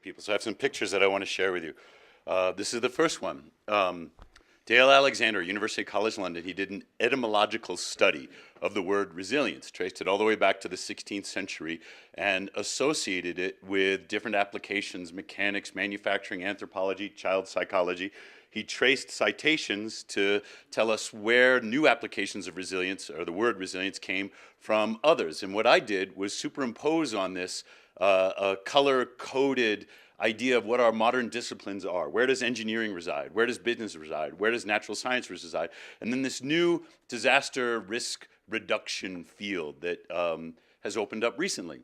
people. So I have some pictures that I want to share with you. This is the first one. Dale Alexander, University College London, he did an etymological study of the word resilience, traced it all the way back to the 16th century, and associated it with different applications: mechanics, manufacturing, anthropology, child psychology. He traced citations to tell us where new applications of resilience, or the word resilience, came from others. And what I did was superimpose on this a color-coded idea of what our modern disciplines are. Where does engineering reside? Where does business reside? Where does natural science reside? And then this new disaster risk reduction field that has opened up recently.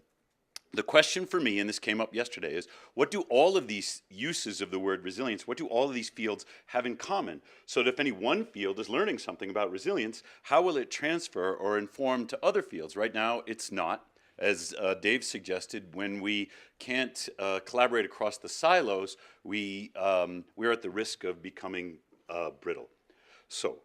The question for me, and this came up yesterday, is what do all of these uses of the word resilience, what do all of these fields have in common? So that if any one field is learning something about resilience, how will it transfer or inform to other fields? Right now, it's not. As Dave suggested, when we can't collaborate across the silos, we're at the risk of becoming brittle. So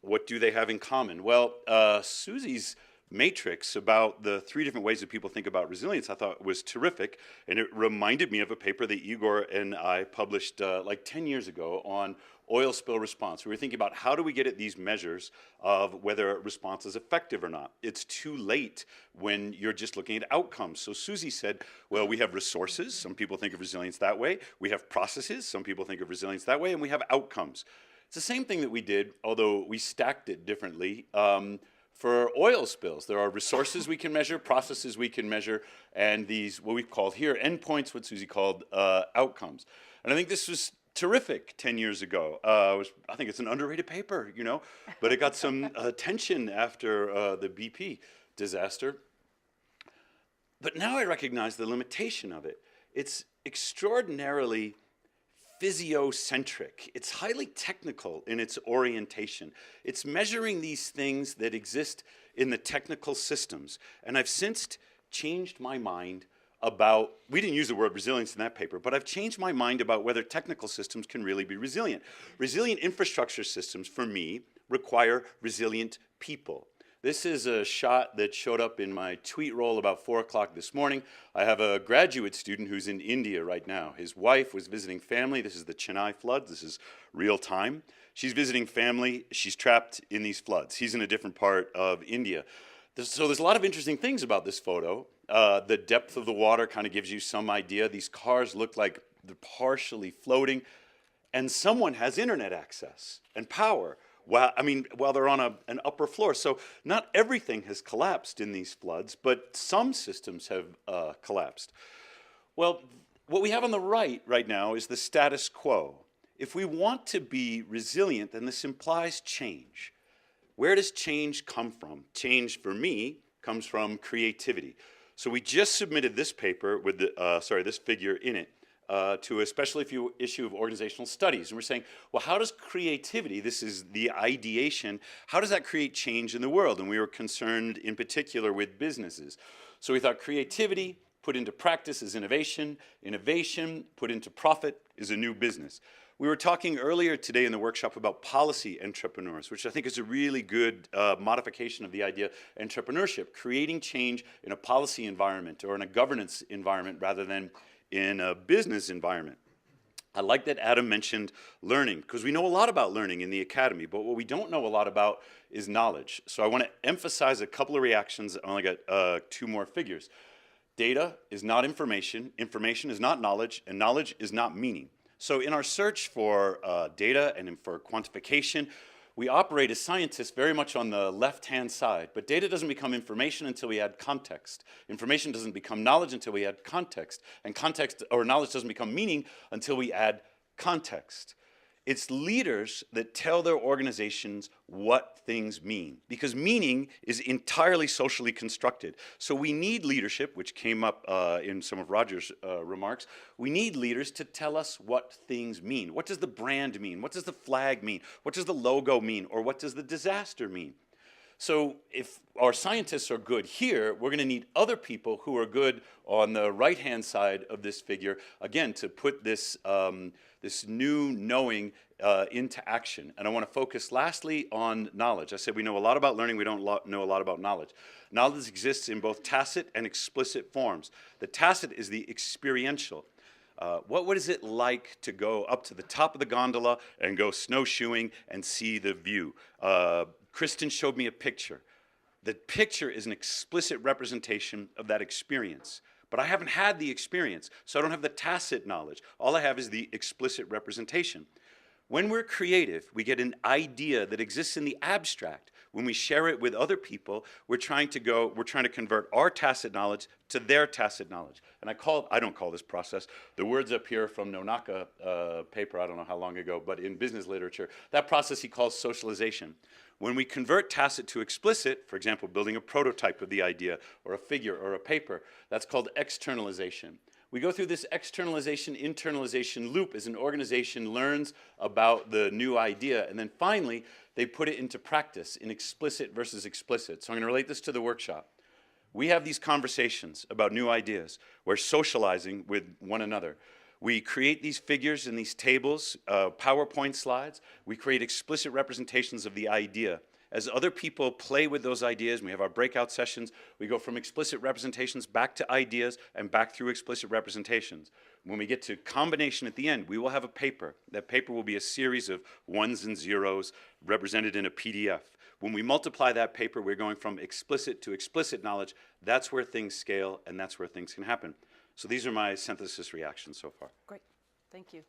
what do they have in common? Well, Susie's matrix about the 3 different ways that people think about resilience I thought was terrific, and it reminded me of a paper that Igor and I published like 10 years ago on oil spill response. We were thinking about how do we get at these measures of whether a response is effective or not. It's too late when you're just looking at outcomes. So Susie said, well, we have resources. Some people think of resilience that way. We have processes. Some people think of resilience that way. And we have outcomes. It's the same thing that we did, although we stacked it differently. For oil spills, there are resources we can measure, processes we can measure, and these, what we've called here, endpoints, what Susie called outcomes. And I think this was terrific 10 years ago. I think it's an underrated paper, you know, but it got some attention after the BP disaster. But now I recognize the limitation of it. It's extraordinarily physiocentric. It's highly technical in its orientation. It's measuring these things that exist in the technical systems. And I've since changed my mind about, we didn't use the word resilience in that paper, but I've changed my mind about whether technical systems can really be resilient. Resilient infrastructure systems, for me, require resilient people. This is a shot that showed up in my tweet roll about 4 o'clock this morning. I have a graduate student who's in India right now. His wife was visiting family. This is the Chennai floods. This is real time. She's visiting family. She's trapped in these floods. He's in a different part of India. So there's a lot of interesting things about this photo. The depth of the water kind of gives you some idea. These cars look like they're partially floating. And someone has internet access and power while they're on an upper floor. So not everything has collapsed in these floods, but some systems have collapsed. Well, what we have on the right now is the status quo. If we want to be resilient, then this implies change. Where does change come from? Change, for me, comes from creativity. So we just submitted this paper with this figure in it to a special issue of organizational studies. And we're saying, well, how does creativity, this is the ideation, how does that create change in the world? And we were concerned in particular with businesses. So we thought creativity put into practice is innovation, innovation put into profit is a new business. We were talking earlier today in the workshop about policy entrepreneurs, which I think is a really good modification of the idea of entrepreneurship, creating change in a policy environment or in a governance environment rather than in a business environment. I like that Adam mentioned learning, because we know a lot about learning in the academy, but what we don't know a lot about is knowledge. So I want to emphasize a couple of reactions. I only got 2 more figures. Data is not information, information is not knowledge, and knowledge is not meaning. So in our search for data and for quantification, we operate as scientists very much on the left-hand side, but data doesn't become information until we add context. Information doesn't become knowledge until we add context, and context or knowledge doesn't become meaning until we add context. It's leaders that tell their organizations what things mean, because meaning is entirely socially constructed. So we need leadership, which came up in some of Roger's remarks. We need leaders to tell us what things mean. What does the brand mean? What does the flag mean? What does the logo mean? Or what does the disaster mean? So if our scientists are good here, we're going to need other people who are good on the right-hand side of this figure, again, to put this, this new knowing into action. And I want to focus lastly on knowledge. I said we know a lot about learning, we don't know a lot about knowledge. Knowledge exists in both tacit and explicit forms. The tacit is the experiential. what is it like to go up to the top of the gondola and go snowshoeing and see the view? Kristen showed me a picture. The picture is an explicit representation of that experience. But I haven't had the experience, so I don't have the tacit knowledge. All I have is the explicit representation. When we're creative, we get an idea that exists in the abstract. When we share it with other people, we're trying to convert our tacit knowledge to their tacit knowledge. And I don't call this process. The words up here from Nonaka paper, I don't know how long ago, but in business literature, that process he calls socialization. When we convert tacit to explicit, for example, building a prototype of the idea or a figure or a paper, that's called externalization. We go through this externalization, internalization loop as an organization learns about the new idea, and then finally, they put it into practice in explicit versus explicit. So I'm going to relate this to the workshop. We have these conversations about new ideas. We're socializing with one another. We create these figures and these tables, PowerPoint slides. We create explicit representations of the idea. As other people play with those ideas, we have our breakout sessions, we go from explicit representations back to ideas and back through explicit representations. When we get to combination at the end, we will have a paper. That paper will be a series of ones and zeros represented in a PDF. When we multiply that paper, we're going from explicit to explicit knowledge. That's where things scale, and that's where things can happen. So these are my synthesis reactions so far. Great. Thank you.